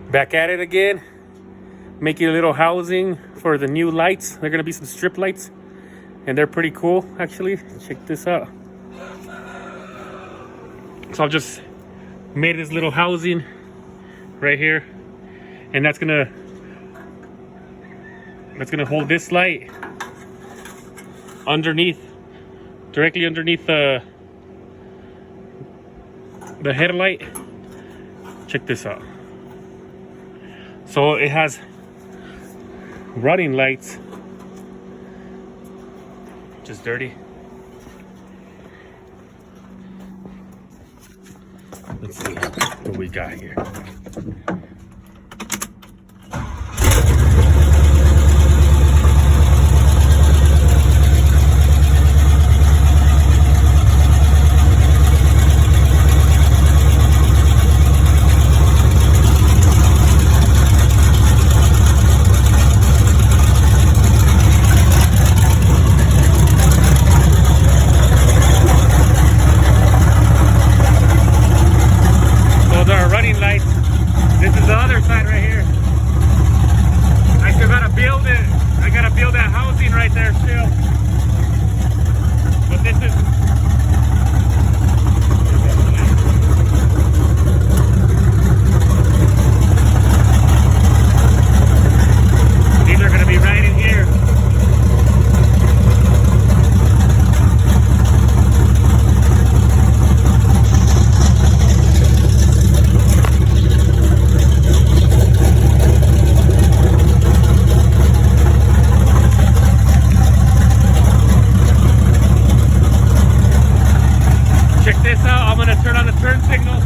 Back at it again, making a little housing for the new lights. They're gonna be some strip lights, and they're pretty cool actually. Check this out. So I've just made this little housing right here, and that's gonna hold this light underneath, directly underneath the headlight. Check this out. So it has running lights. Just dirty. Let's see what we got here. This is the other side right here. I still gotta build it. I gotta build that housing right there still. But this is these are gonna be right in here. Check this out, I'm gonna turn on the turn signal.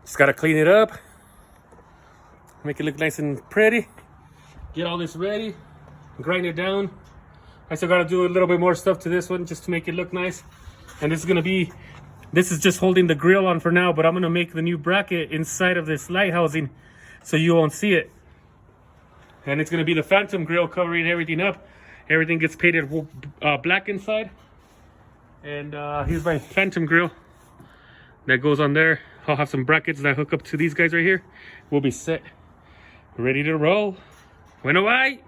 Just gotta clean it up, make it look nice and pretty, get all this ready, grind it down. I still gotta do a little bit more stuff to this one just to make it look nice. And this is just holding the grill on for now, but I'm gonna make the new bracket inside of this light housing so you won't see it. And it's gonna be the Phantom grill covering everything up. Everything gets painted black inside. And here's my Phantom grill that goes on there. I'll have some brackets that hook up to these guys right here. We'll be set, ready to roll. Bueno, bye.